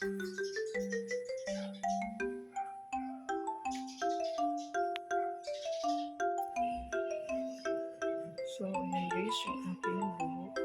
So, ayan guys, yung ating buhok.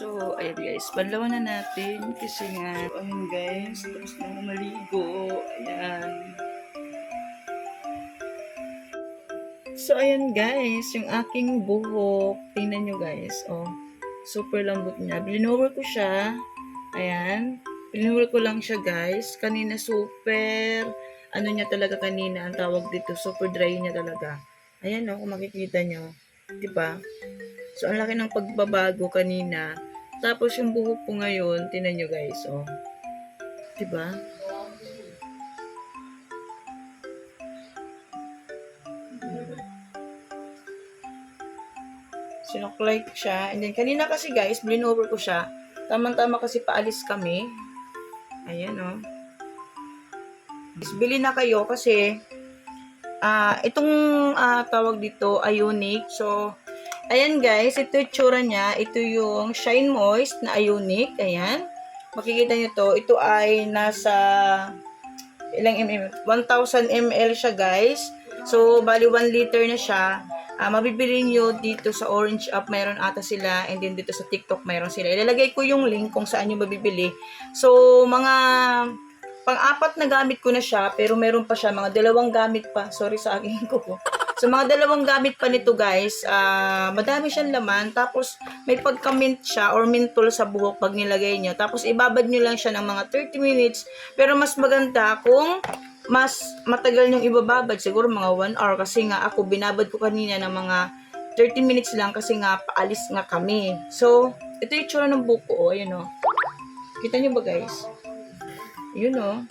So, ayan guys, banlawan na natin kasi nga, ayan guys, tapos na ako maligo, ayan. So, ayan guys, yung aking buhok, tingnan nyo guys, oh, super lambot niya. Blinover ko siya, ayan, blinover ko lang siya guys, kanina super, ano niya talaga kanina, ang tawag dito, super dry niya talaga. Ayan oh, kung makikita nyo, diba? So, ang laki ng pagbabago kanina. Tapos, yung buhok ko ngayon, tinan nyo guys, oh. Diba? Sinuklay ko siya. And then, kanina kasi guys, blinover ko siya. Tamang-tama kasi paalis kami. Ayan, oh. Bili na kayo kasi, itong tawag dito, Ionic. So, ayan guys, ito yung tsura niya. Ito yung Shine Moist na Ionic. Ayan. Makikita nyo to. Ito ay nasa ilang ml? 1,000 ml siya guys. So, bali 1 liter na siya. Mabibili nyo dito sa Orange App, mayroon ata sila. And then dito sa TikTok, mayroon sila. Ilalagay ko yung link kung saan nyo mabibili. So, mga pang-apat na gamit ko na siya. Pero meron pa siya. Mga 2 gamit pa. Sorry sa aking ko. So, mga 2 gamit pa nito guys, madami siyang laman. Tapos, may pagka-mint siya or mentol sa buhok pag nilagay nyo. Tapos, ibabad nyo lang siya ng mga 30 minutes. Pero, mas maganda kung mas matagal nyong ibababad. Siguro mga 1 hour. Kasi nga, ako binabad ko kanina ng mga 30 minutes lang kasi nga, paalis nga kami. So, ito yung tsura ng buhok ko. Ayan o. Kita nyo ba guys? Yun o.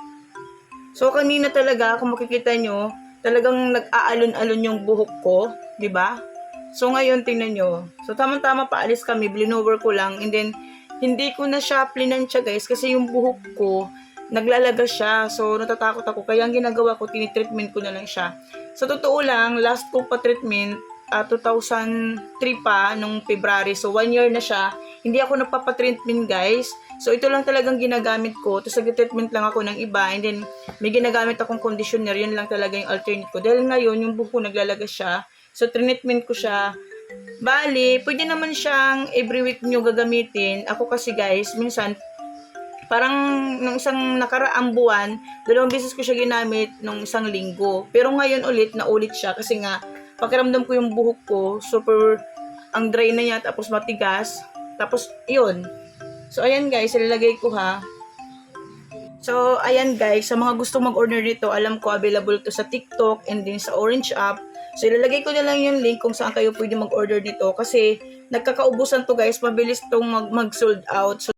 So, kanina talaga, kung makikita nyo, talagang nag-aalon-alon yung buhok ko, 'di ba? So ngayon tingnan nyo. So tama-tama paalis kami, blinover ko lang and then hindi ko na siya plinansya guys kasi yung buhok ko naglalaga siya. So natatakot ako kaya ang ginagawa ko tinitreatment ko na lang siya. Sa totoo lang, last ko pa treatment 2003 pa nung February. So 1 year na siya. Hindi ako nagpapa-treatment guys. So ito lang talagang ginagamit ko. Tapos nag-treatment lang ako ng iba and then may ginagamit akong conditioner. Yun lang talaga yung alternate ko. Dahil ngayon yung buhok ko naglalaga siya. So treatment ko siya Bali, pwede naman siyang every week nyo gagamitin. Ako kasi guys, minsan, parang nung isang nakaraang buwan, 2 beses ko siya ginamit nung isang linggo. Pero ngayon ulit, naulit siya kasi nga, pakiramdam ko yung buhok ko, super, ang dry na niya, tapos matigas. Tapos, yun. So, ayan guys, ilalagay ko ha. So, ayan guys, sa mga gusto mag-order nito, alam ko available to sa TikTok and din sa Orange app. So, ilalagay ko na lang yung link kung saan kayo pwede mag-order nito kasi nagkakaubusan to guys, mabilis tong mag-sold out. So,